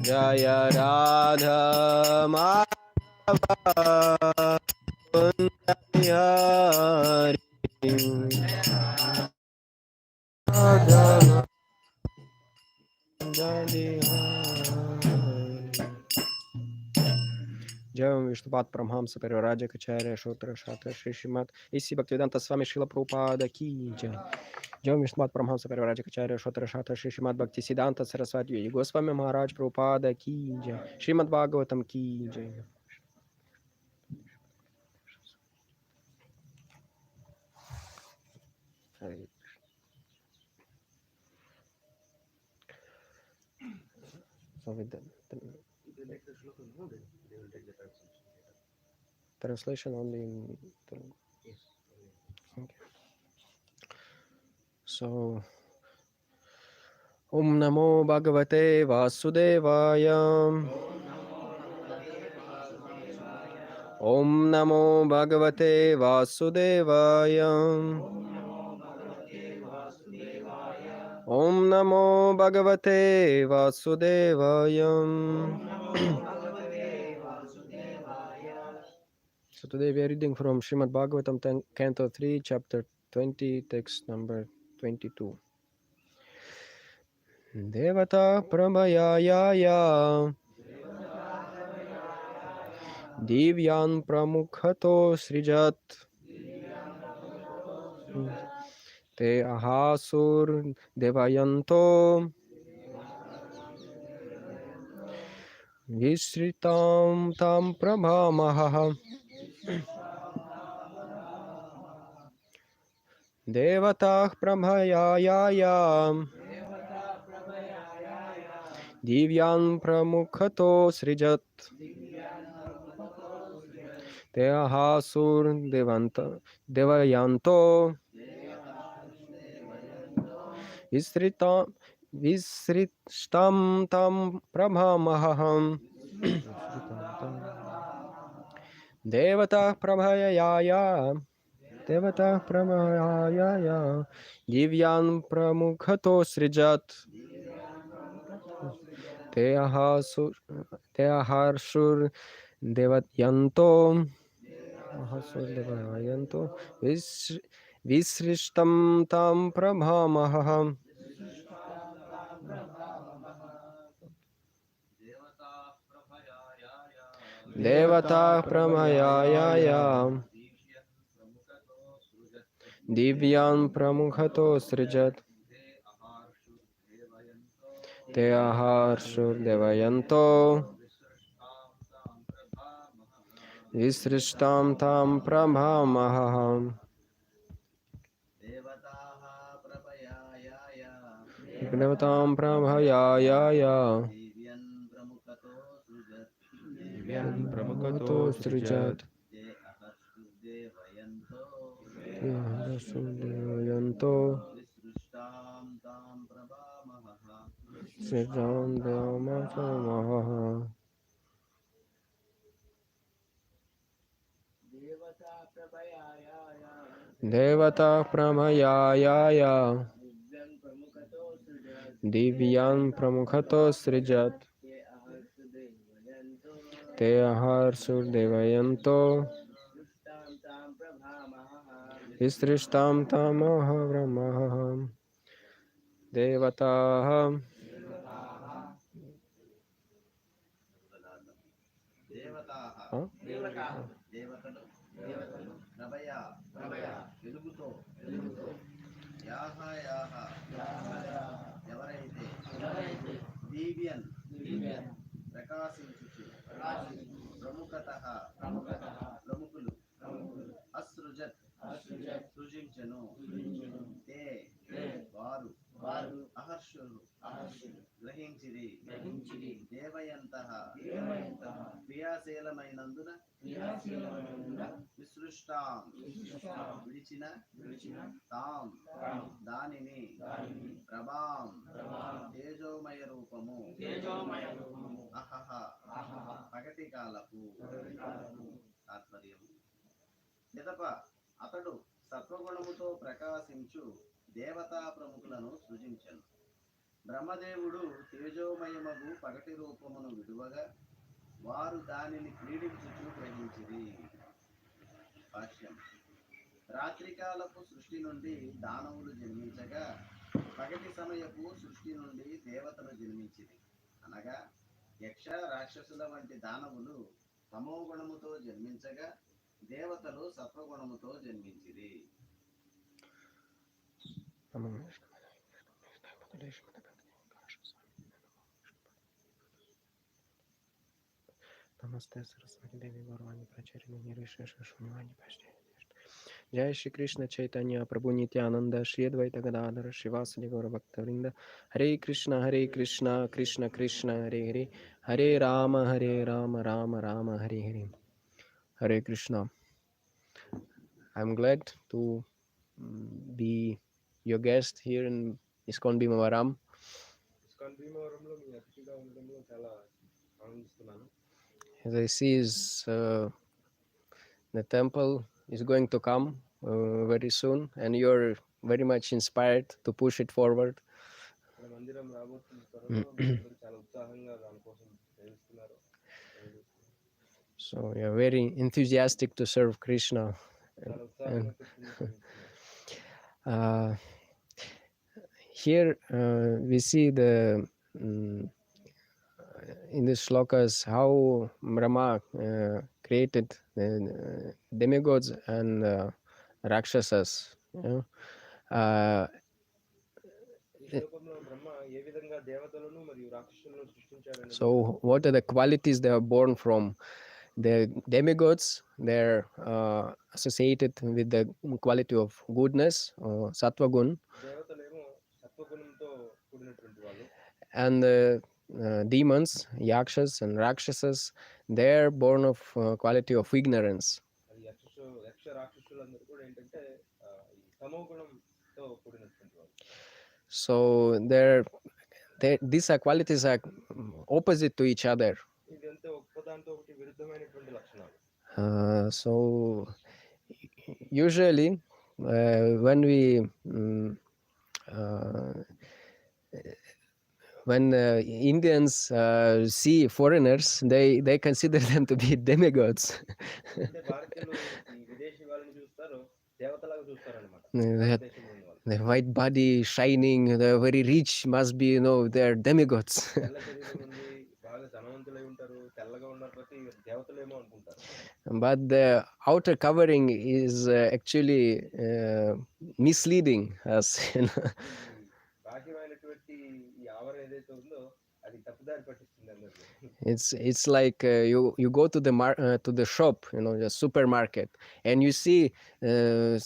जय राधा माधव कुंज बिहारी राधा जय विष्णुपाद परमहंस परिव्राजकाचार्य शोत्र शास्त्र श्री श्रीमद इसी भक्तिवेदांत स्वामी श्रील प्रभुपाद की जय। जय विष्णुपाद परमहंस परिव्राजकाचार्य शोत्र शास्त्र श्री श्रीमद भक्ति सिद्धांत सरस्वती गोस्वामी महाराज प्रभुपाद की जय। श्रीमद भागवतम की जय। So with the translation only in Telugu. Yes. Okay. So Om Namo Bhagavate Vasudevaya. Om Namo Bhagavate Vasudevaya. Om Namo Bhagavate Vasudevaya. So today we are reading from Srimad Bhagavatam, Canto 3, Chapter 20, text number 22. Devata Prabhayaya Divyan Pramukhato Srijat Te Ahasur Devayanto Visritam Tam Prabhamaha Devatah Prabhayaya Divyan Pramukhato Srijat Te Ahasur Devayanto Visritam Tam Prabhamaham Devatah Prabhayaya Divyan Pramukhato Srijat Te Aharshur Devayanto Visrishtam Tam Prabhamaham Devata Pramayaya Divyan Pramukhato Srijat Te Aharshur Devayanto Visrishtam Tam Prabhamaham Devatam Prabhayaya Divyan Pramukhato Srijat Te Aharshur Devayanto Srijam Dhammaha Devata Pramayaya Divyan Pramukhato Srijat Te Aharshur Devayanto Visrishtam Tamaha Brahmaham Devataha బ్రహ్మదేవుడు తేజోమయమగు పగటి రూపమును విడువగా వారు దానిని క్రీడించుచు గ్రహించిరి. భాష్యం. రాత్రికాలపు సృష్టి నుండి దానవులు జన్మించగా పగటి సమయపు సృష్టి నుండి దేవతలు జన్మించిరి. అనగా యక్ష రాక్షసుల వంటి దానవులు తమోగుణముతో జన్మించగా దేవతలు సత్వగుణముతో జన్మించిరి. नमस्ते सरस्वती देवी गौरवाणी प्रचारिणी निर्विशेष शून्यवाणी प्रश्न जय श्री कृष्ण चैतन्य प्रभु नित्यानंद श्री अद्वैत गदाधर श्रीवासदि गौर भक्तवृंद हरे Krishna Krishna Krishna Hare Hare Hare Ram Ram Ram Hare Hare. Hare Krishna. I'm glad to be your guest here in ISKCON BHIMAVARAM. ISKCON BHIMAVARAMలో మీ అతిథిగా ఉండడంలో చాలా ఆనందిస్తున్నాను. As I see the temple is going to come very soon and you're very much inspired to push it forward. మందిరం రాబోతున్న త్వరలో అందరూ చాలా ఉత్సాహంగా దాని కోసం ప్రయత్నిస్తున్నారు. So you're very enthusiastic to serve Krishna. Here we see in the shlokas how Brahma created demigods and rakshasas. So what are the qualities they are born from? The demigods, they're associated with the quality of goodness, sattva gun. And the demons, yakshas and rakshasas, they're born of quality of ignorance. So these are qualities are opposite to each other. So usually when Indians see foreigners, they consider them to be demigods. The white body shining, they're very rich, must be, they're demigods. But the outer covering is actually misleading us. It's like you go to the shop, the supermarket, and you see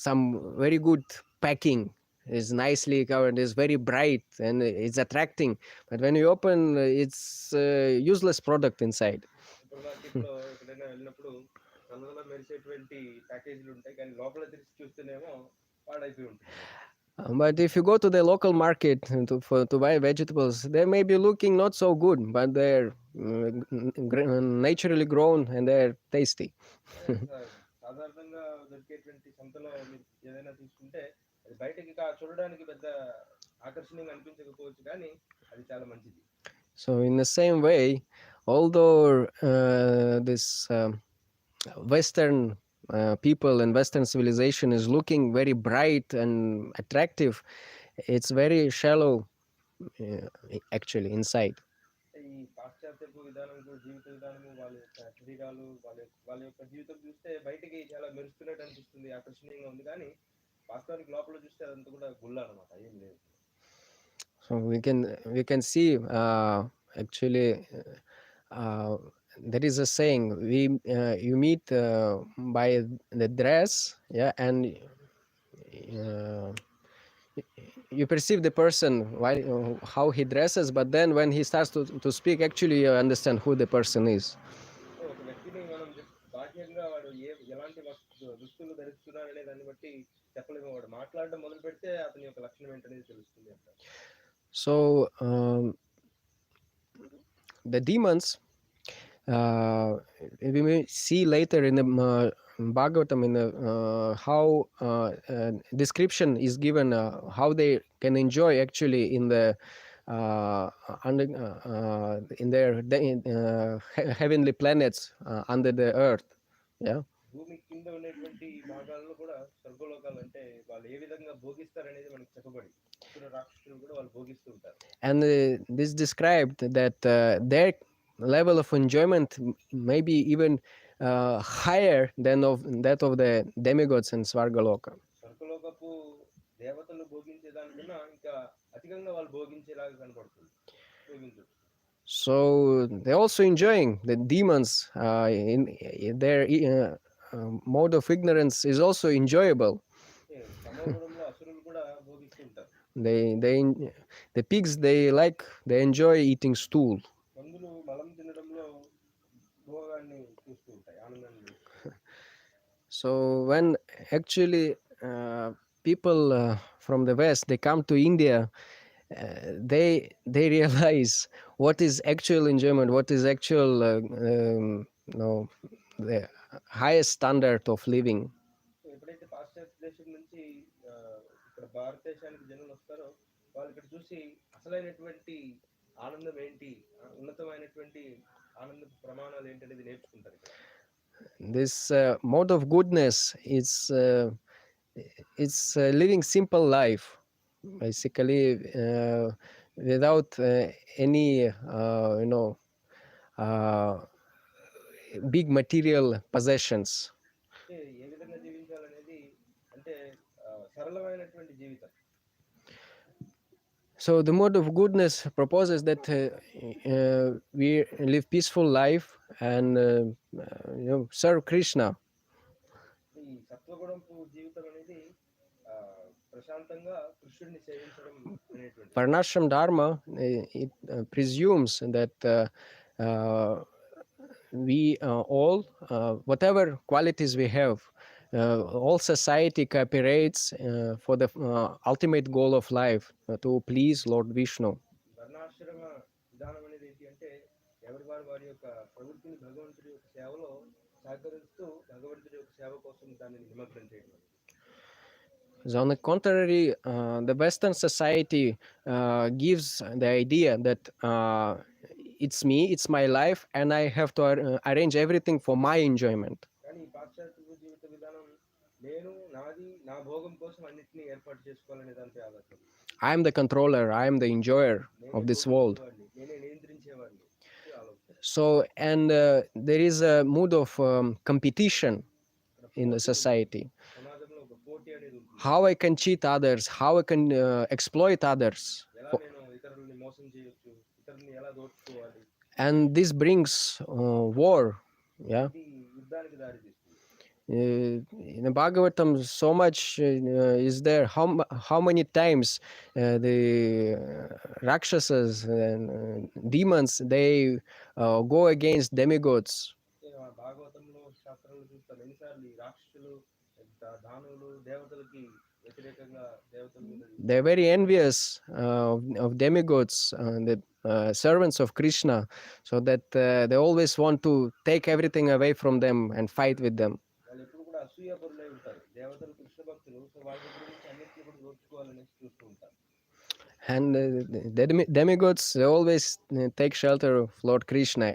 some very good packing, is nicely covered, is very bright and it's attracting, but when you open, it's useless product inside. But if you go to the local market to buy vegetables, they may be looking not so good, but they're naturally grown and they're tasty. So in the same way, although this Western people and Western civilization is looking very bright and attractive, it's very shallow actually inside. So we can see actually there is a saying, you meet by the dress, yeah, and you perceive the person how he dresses, but then when he starts to speak, actually you understand who the person is. So the demons, we may see later in the Bhagavatam, in the how description is given how they can enjoy actually in the under in their heavenly planets under the earth. Yeah. భూమి కింద ఉన్నటువంటి భాగాల్లో కూడా స్వర్గలోకాలు అంటే వాళ్ళు ఏ విధంగా భోగిస్తారనేది మనకు చెప్పబడి రాక్షసులు కూడా వాళ్ళు భోగిస్తూ ఉంటారు. And this described that their level of enjoyment may be even higher than of that of the demigods in Svargaloka. స్వర్గలోకపు దేవతలు భోగించే దానికన్నా ఇంకా అధికంగా వాళ్ళు భోగించేలాగా కనపడుతుంది. So they're also enjoying the demons in their mode of ignorance is also enjoyable. The pigs, they enjoy eating stool. So when actually people from the West, they come to India, they realize what is actual enjoyment, what is actual the highest standard of living. ఎప్పుడైతే పాశ్చాత్య దేశం నుంచి ఇక్కడ భారతదేశానికి జనులు వస్తారో వాళ్ళు ఇక్కడ చూసి అసలైనటువంటి ఆనందం ఏంటి, ఉన్నతమైనటువంటి ఆనంద ప్రమాణాలు ఏంటి అనేది నేర్చుకుంటారు. This mode of goodness is living simple life, basically, without any big material possessions. ఏ విధంగా జీవించాలనేది అంటే సరళమైనటువంటి జీవితం. So the mode of goodness proposes that we live peaceful life and serve Krishna. ఈ సత్వగుణపు జీవితం అనేది ప్రశాంతంగా కృష్ణుడిని సేవించడం అనేటువంటి. Varnashram dharma, it presumes that we all, whatever qualities we have, all society cooperates for the ultimate goal of life, to please Lord Vishnu. వర్ణాశ్రమ విధానం అనేది ఏంటి అంటే ఎవరి వారి యొక్క ప్రవృత్తిని భగవంతుడి యొక్క సేవలో సహకరిస్తూ భగవంతుడి యొక్క సేవ కోసం దానిని నిమగ్నం చేయడం. So on the contrary, the Western society gives the idea that it's me, it's my life, and I have to arrange everything for my enjoyment. కానీ పాశ్చాత్య జీవిత విధానం నేను నాది నా భోగం కోసం అన్నిటిని ఏర్పాటు చేసుకోవాలనే దానిపై ఆధారపడి. I am the controller, I am the enjoyer of this world. నేనే నియంత్రించేవాడిని. So, and there is a mood of competition in the society. How I can cheat others, how I can exploit others. And this brings war. Yeah. In the Bhagavatam, so much is there. How many times the rakshasas and demons, they go against demigods. They're very envious of demigods, the servants of Krishna, so that they always want to take everything away from them and fight with them. And the demigods, they always take shelter of Lord Krishna.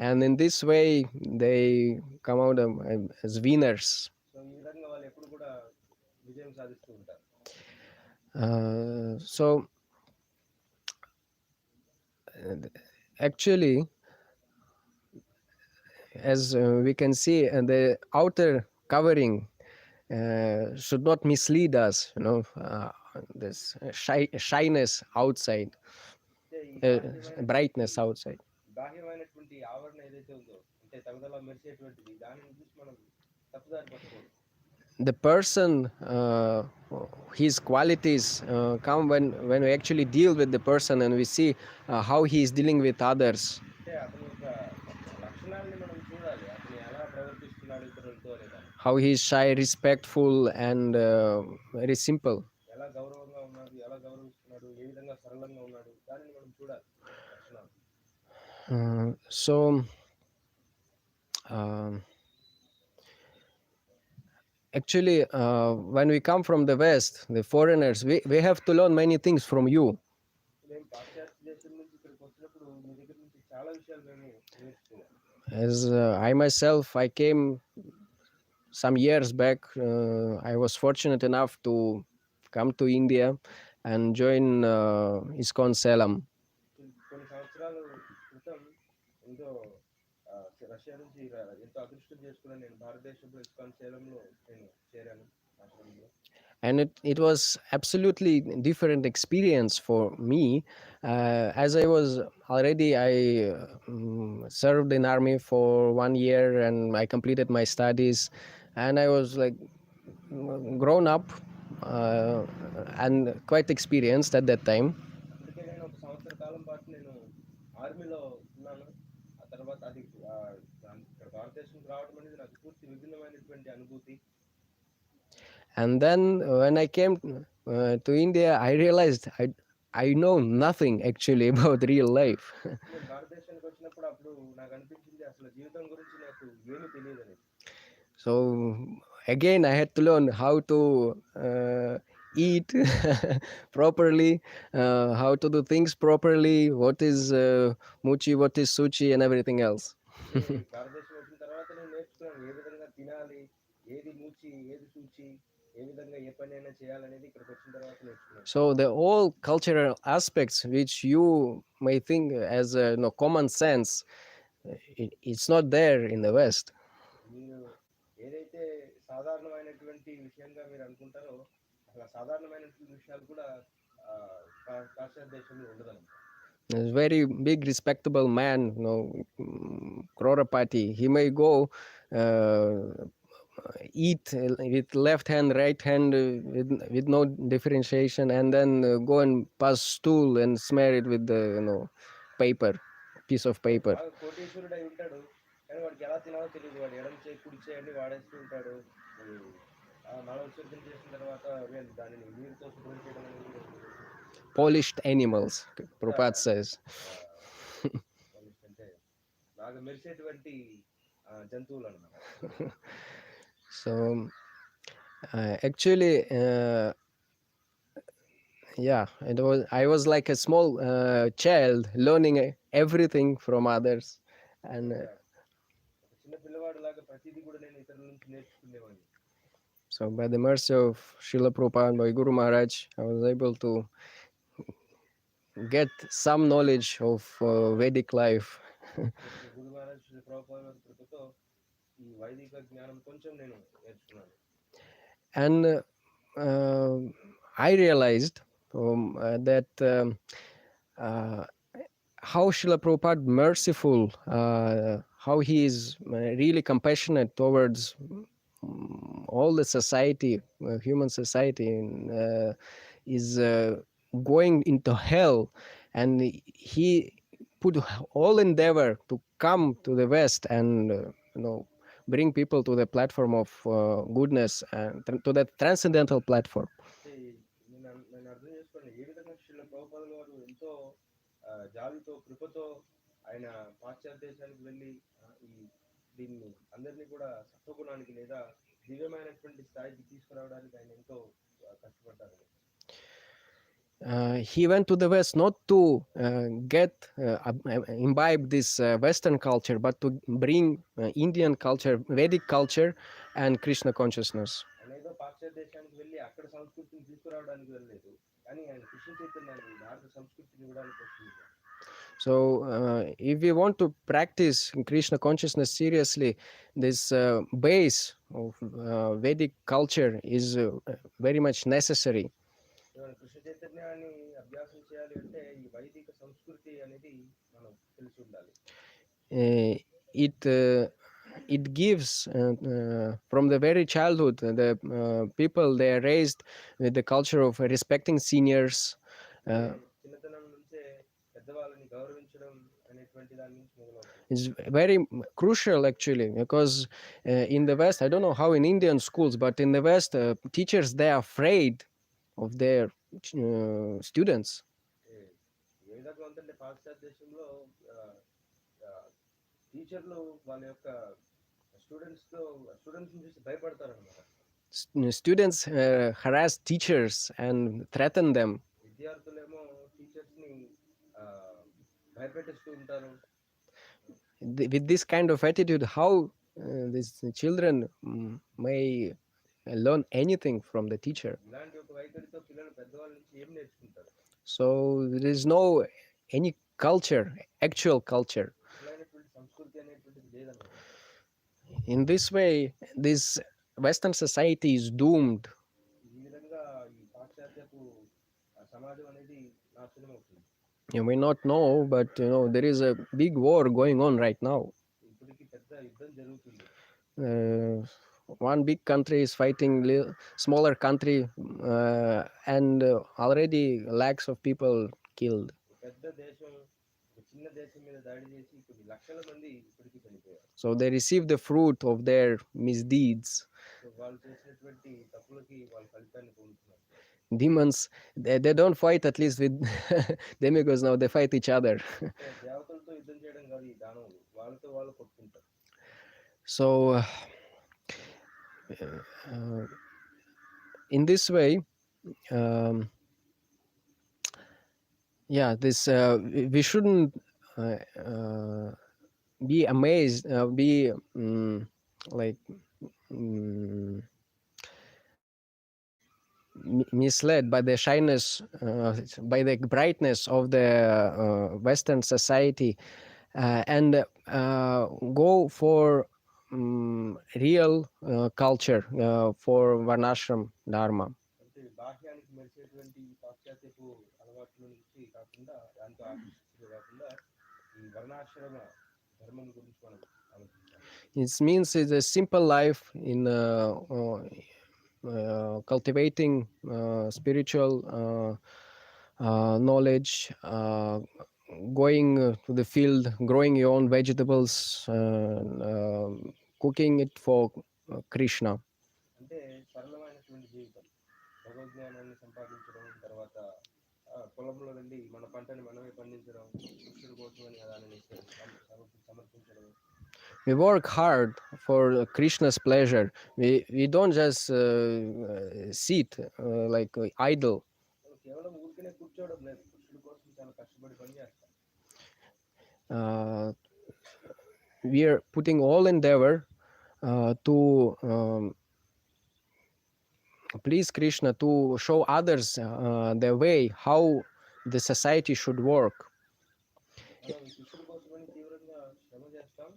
And in this way, they come out as winners. So actually, as we can see, the outer covering should not mislead us, this shyness outside, brightness outside. The person, his qualities come when we actually deal with the person and we see how he is dealing with others. How he is shy, respectful, and very simple. So Actually, when we come from the West, the foreigners, we have to learn many things from you. మేము పాశ్చాత్య దేశం నుంచి ఇక్కడికి వచ్చినప్పుడు మీ దగ్గర నుంచి చాలా విషయాలు మేము నేర్చుకున్నాం. As I myself, I came some years back. I was fortunate enough to come to India and join ISKCON Salem. కొన్ని సంవత్సరాలు క్రితం ఎంతో రష్యా నుంచి ఎంతో అదృష్టం చేసుకున్నాను. నేను భారతదేశంలో ఇస్కాన్ సేలంలో నేను చేరాను ఆశ్రమంలో. And it was absolutely different experience for me. As I was already, I served in army for 1 year and I completed my studies, and I was like grown up and quite experienced at that time. అందుకే నేను ఒక సంవత్సర కాలం పాటు నేను ఆర్మీలో ఉన్నాను. ఆ తర్వాత అది ఇక్కడ భారతదేశంకి రావడం అనేది నాకు పూర్తి విభిన్నమైనటువంటి అనుభూతి. And then when I came to India, I realized I know nothing actually about real life. నేను భారతదేశానికి వచ్చినప్పుడు అప్పుడు నాకు అనిపించింది అసలు జీవితం గురించి నాకు ఏమీ తెలియదని. So again, I had to learn how to eat properly, how to do things properly, what is 𝗏𝗡𝐺𝐻, what is 𝗏𝐶𝐺, and everything else. భారతదేశం వచ్చిన తర్వాత నేను నేర్చుకున్నాను ఏ విధంగా తినాలి, ఏది 𝗏𝗡𝐺, ఏది 𝗏𝐶𝐺, ఏ విధంగా ఏ పని అయినా చేయాలనేది ఇక్కడికి వచ్చిన తర్వాత నేర్చుకున్నాను. So the all cultural aspects which you may think as common sense, it's not there in the West. మీరు ఏదైతే సాధారణమైనటువంటి విషయంగా మీరు అనుకుంటారో అసలు సాధారణమైనటువంటి విషయాలు కూడా పాశ్చాత్య దేశంలో ఉండదన్నమాట. A very big respectable man, crorepati, he may go eat with left hand, right hand with no differentiation, and then go and pass stool and smear it with the paper, piece of paper. కోటీశ్వరుడు అయి ఉంటాడు కానీ వాడికి ఎలా తినాలో తెలియదు. వాడు ఎడం చేయి కుడి చేయండి వాడేస్తూ ఉంటాడు. మల విసర్జన చేసిన తర్వాత దానిని నీరుతో శుభ్రం చేయడం అనేది Polished animals, Prabhupada says. అంటే బాగా మెరిసేటువంటి జంతువులు అన్నమాట. So actually I was like a small child learning everything from others, and చిన్న పిల్లవాడు లాగా ప్రతిదీ కూడా నేను ఇతరుల నుంచి నేర్చుకునేవాడిని. So by the mercy of Srila Prabhupada, by Guru Maharaj, I was able to get some knowledge of Vedic life. గురు మహారాజ్ శ్రీ ప్రభుపాద కృపతో ఈ వైదిక జ్ఞానం కొంచెం నేను నేర్చుకున్నాను. And I realized that how Srila Prabhupada merciful, how he is really compassionate towards all the society, human society, is going into hell, and he put all endeavor to come to the West and bring people to the platform of goodness and to that transcendental platform. నేను అర్థం చేసుకోండి ఏ విధంగా శ్రీల ప్రభుపాదుల వారు ఎంతో జాలితో కృపతో ఆయన పాశ్చాత్య దేశానికి వెళ్ళి దీన్ని అందరినీ కూడా సత్వగుణానికి లేదా దివ్యమైనటువంటి స్థాయికి తీసుకురావడానికి ఆయన ఎంతో కష్టపడ్డారు. He went to the West not to imbibe this Western culture, but to bring Indian culture, Vedic culture, and Krishna consciousness. అనేదో పాశ్చాత్య దేశానికి వెళ్ళి అక్కడ సంస్కృతిని తీసుకురావడానికి వెళ్ళలేదు, కానీ ఆయన కృష్ణ చైతన్యాన్ని భారత సంస్కృతిని ఇవ్వడానికి వచ్చింది. So if we want to practice Krishna consciousness seriously, this base of Vedic culture is very much necessary. Krishna చైతన్యాన్ని అభ్యాసం చేయాలి అంటే ఈ వైదిక సంస్కృతి అనేది మనం తెలిసి ఉండాలి. It gives from the very childhood, the people, they are raised with the culture of respecting seniors. చిన్నతనం నుంచే పెద్దవాళ్ళని గౌరవించడం అనేటువంటి దాని నుంచి మొదలవుతుంది. It's very crucial actually, because in the West, I don't know how in Indian schools, but in the West, teachers, they are afraid of their students. ఏ విధంగా ఉందంటే పాశ్చాత్య దేశంలో టీచర్లు వాళ్ళ యొక్క స్టూడెంట్స్ చూసి భయపడతారు అన్నమాట. students harass teachers and threaten them. విద్యార్థులేమో టీచర్స్ ని ఆ, భయపెట్టిస్తూ ఉంటారు. With this kind of attitude, how these children may learn anything from the teacher? ఇలాంటి ఒక వైఖరితో పిల్లలు పెద్దవాళ్ళ నుంచి ఏం నేర్చుకుంటారు? So there is no any culture, actual culture. అసలైనటువంటి సంస్కృతి అనేటువంటిది లేదన్నమాట. In this way, this Western society is doomed. ఈ విధంగా ఈ పాశ్చాత్యపు సమాజం అనేది నాశనం అవుతుంది. You may not know, but there is a big war going on right now. ఇప్పటికి పెద్ద యుద్ధం జరుగుతుంది. One big country is fighting smaller country, and already lakhs of people killed. పెద్ద దేశం చిన్న దేశం మీద దాడి చేసి కొన్ని లక్షల మంది ఇప్పటికీ చనిపోయారు. So they receive the fruit of their misdeeds. వాళ్ళు చేసినటువంటి తప్పులకి వాళ్ళ ఫలితాన్ని పొందుతున్నారు. Demons, they don't fight at least with demigods now, they fight each other. దేవతలతో యుద్ధం చేయడం కాదు ఈ దానవులు, వాళ్ళతో వాళ్ళు కొట్టుకుంటారు. So in this way, this we shouldn't be amazed, be like misled by the shyness, by the brightness of the Western society, and go for real culture, for varnashram dharma. అంటే బాహ్యానికి మెరిసేటువంటి పాశ్చాత్యపు అలవాట్ల నుంచి కాకుండా దాంతో ఆకర్షితులు కాకుండా ఈ వర్ణాశ్రమ ధర్మం గురించి మనం ఆలోచించాలి. It means it's a simple life in cultivating spiritual knowledge, going to the field, growing your own vegetables, cooking it for Krishna. అంటే సరళమైనటువంటి జీవితం, భగవద్జ్ఞానాన్ని సంపాదించడం, తర్వాత పొలంలో వెళ్ళి మన పంటని మనమే పండించడం, కృష్ణుడి కోసమని దానిని సమర్పించడం. We work hard for Krishna's pleasure. We don't just sit like idle. కేవలం ఊరికనే కూర్చోవడం లేదు, కృష్ణుడి కోసం చాలా కష్టపడి పని చేస్తాం. We are putting all endeavor to please Krishna, to show others the way how the society should work. మనం కృష్ణుడి కోసమని తీవ్రంగా శ్రమ చేస్తాం,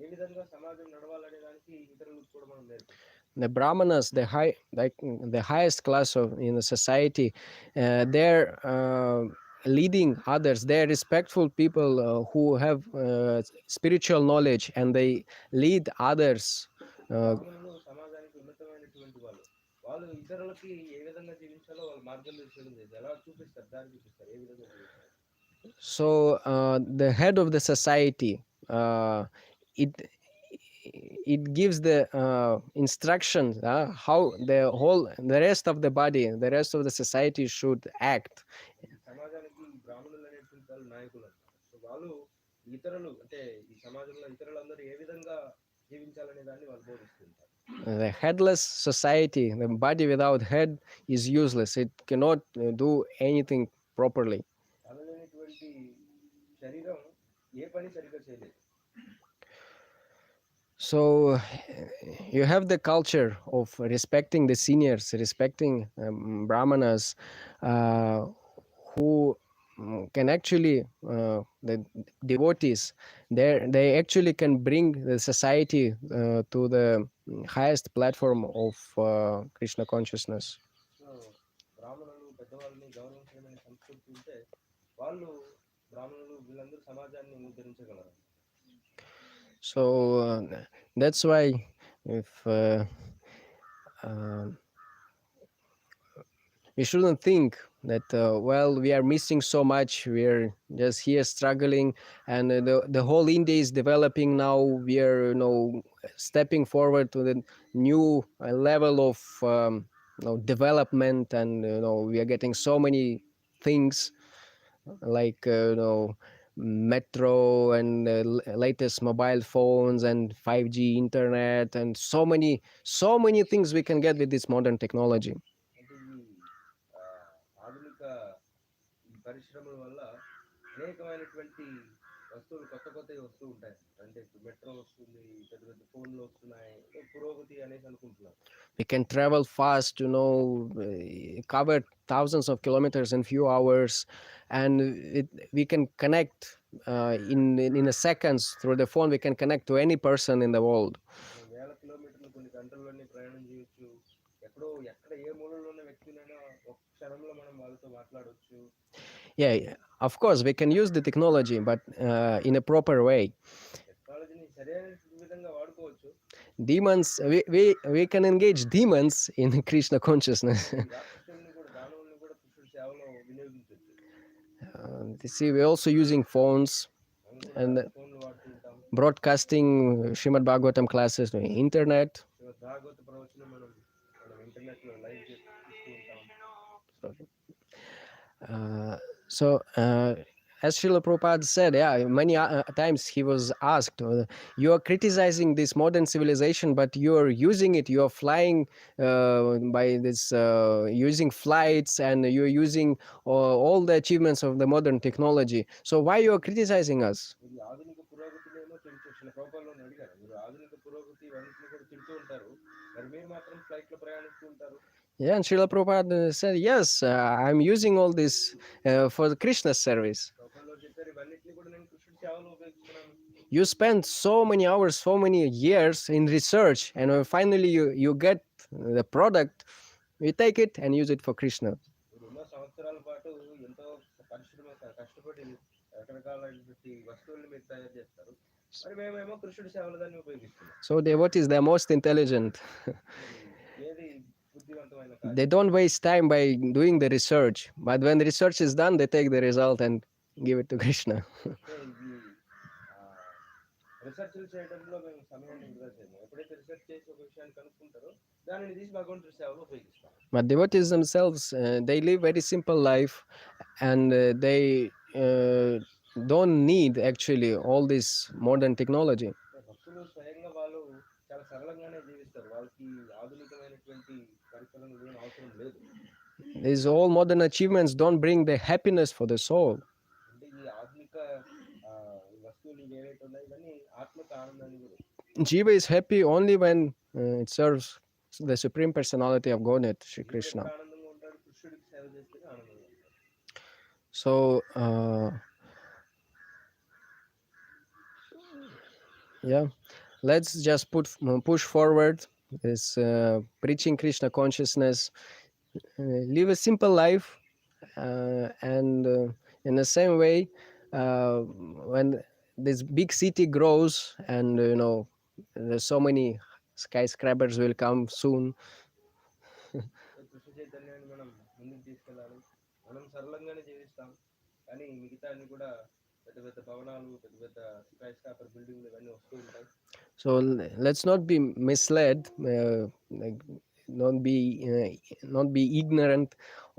ఏ విధంగా సమాజం నడవాలనే దానికి ఇతరులకు కూడా మనం నేర్పిస్తాం. The brahmanas, the highest class in the society, they're leading others. They're respectful people who have spiritual knowledge, and they lead others. బ్రాహ్మణులు సమాజానికి ఉన్నతమైనటువంటి వాళ్ళు, వాళ్ళు ఇతరులకి ఏ విధంగా జీవించాలో వాళ్ళ మార్గదర్శనం చేసి ఎలా చూపిస్తారు, దారి చూపిస్తారు, ఏ విధంగా జీవిస్తారు. So the head of the society, it gives the instructions how the rest of the body, the rest of the society should act. సమాజానికి బ్రాహ్మణులు అనేటువంటి వాళ్ళు నాయకులు అన్నమాట. సో వాళ్ళు ఇతరులు అంటే ఈ సమాజంలో ఇతరులందరూ ఏ విధంగా జీవించాలనే దాన్ని వాళ్ళు బోధిస్తుంటారు. The headless society, the body without head is useless. It cannot do anything properly. తలలేనటువంటి శరీరం ఏ పని సరిగ్గా చేయలేదు. So you have the culture of respecting the seniors, respecting brahmanas, who can actually, the devotees, they actually can bring the society to the highest platform of Krishna consciousness. So బ్రాహ్మణులు పెద్దవాళ్ళని గౌరవించడమైన సంస్కృతి ఉంటే వాళ్ళు బ్రాహ్మణులు వీళ్ళందరూ సమాజాన్ని ఉద్ధరించగలరు. So that's why if we shouldn't think that we are missing so much, we are just here struggling, and the whole India is developing now. We are stepping forward to the new level of development, and we are getting so many things like metro and latest mobile phones and 5G internet and so many things we can get with this modern technology. అంటే ఆ, ఆధునిక ఈ పరిశ్రమల వల్ల అనేకమైనటువంటి వస్తువులు కొత్తవి వస్తూ ఉంటాయి. అంటే ఇప్పుడు మెట్రో వస్తుంది, పెద్ద పెద్ద ఫోన్లు వస్తున్నాయి, పురోగతి అనేసి అనుకుంటున్నారు. We can travel fast, cover thousands of kilometers in few hours, and we can connect in a seconds through the phone. We can connect to any person in the world. మనం వేల కిలోమీటర్లు కొన్ని గంటల్లోనే ప్రయాణం చేయొచ్చు. ఎక్కడ ఏ మూలలో ఉన్న వ్యక్తినైనా ఒక క్షణంలో మనం వాళ్ళతో మాట్లాడవచ్చు. Yeah, of course we can use the technology, but in a proper way. టెక్నాలజీని సరైన విధంగా వాడుకోవచ్చు. Demons, we can engage demons in Krishna consciousness. రాక్షసుల్ని కూడా, దానవుల్ని కూడా కృష్ణుడి సేవలో వినియోగించవచ్చు. See, we're also using phones and ఫోన్లు వాడుతూ ఉంటాం. broadcasting Srimad Bhagavatam classes on internet. భాగవత ప్రవచనం మనం ఇంటర్నెట్ లో లైవ్ చేస్తూ ఉంటాం. So as Srila Prabhupada said, many times he was asked, you are criticizing this modern civilization, but you are using it, you are flying by this, using flights, and you are using all the achievements of the modern technology. So why you are criticizing us? మీరు ఆధునిక పురోగతినేమో తిడుతూ ప్రభుపాదులను అడిగారు, మీరు ఆధునిక పురోగతి ఇవన్నిటిని కూడా తిడుతూ ఉంటారు, మరి మీరు మాత్రం ఫ్లైట్ లో ప్రయాణిస్తూ ఉంటారు. Yeah, and Srila Prabhupada said, yes, I'm using all this for the Krishna service. You spend so many hours, so many years in research, and when finally you get the product, you take it and use it for Krishna. So devotees, they're most intelligent. They don't waste time by doing the research, but when the research is done, they take the result and give it to Krishna. రీసెర్చ్లు చేయడంలో మేము సమయాన్ని వృధా చేయము. ఎప్పుడైతే research చేసి ఒక విషయాన్ని కనుక్కుంటారో దానిని తీసి భగవంతుడి సేవలో ఉపయోగిస్తాం. But devotees themselves, they live very simple life, and they don't need actually all this modern technology. భక్తులు స్వయంగా వాళ్ళు చాలా సరళంగానే జీవిస్తారు. వాళ్ళకి ఆధునికమైనటువంటి పరికరాలు ఏం అవసరం లేదు. These all modern achievements don't bring the happiness for the soul. అంటే ఈ ఆధునిక వస్తువులు ఏవైతే ఉన్నాయో ఇవన్నీ ఆత్మకు ఆనందాన్ని కూడా. Jiva is happy only when it serves the Supreme Personality of Godhead, Shri Krishna. ఆనందంగా ఉంటాడు, కృష్ణుడికి సేవ చేస్తేనే ఆనందంగా ఉంటాడు. So yeah, let's just push forward this preaching Krishna consciousness, live a simple life, and in the same way, when this big city grows and there's so many skyscrapers will come soon. Krishna చైతన్యాన్ని మనం ముందుకు తీసుకెళ్ళాలి. మనం సరళంగానే జీవిస్తాం, కానీ మిగతా అన్ని కూడా పెద్ద పెద్ద భవనాలు, పెద్ద పెద్ద స్కై స్క్రాపర్ బిల్డింగ్లు ఇవన్నీ వస్తూ ఉంటాయి. So let's not be misled, not be ignorant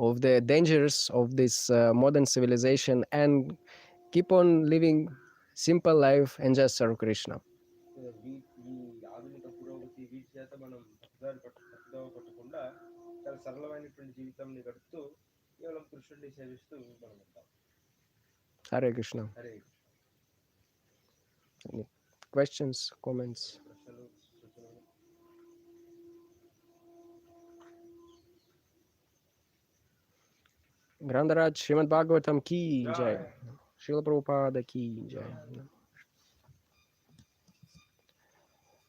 of the dangers of this modern civilization, and keep on living simple life and just serve Krishna. ఈ ఆధునిక పురోగతి వీటి చేత మనం పట్టుదల పట్టకుండా చాలా సరళమైనటువంటి జీవితాన్ని గడుపుతూ కేవలం కృష్ణుడిని సేవిస్తూ మనం ఉంటాం. Hare Krishna. Hare Any questions, comments? ప్రశ్నలు, సూచనలు? Grandaraj Srimad Bhagavatam ki jai. Srila Prabhupada ki jai.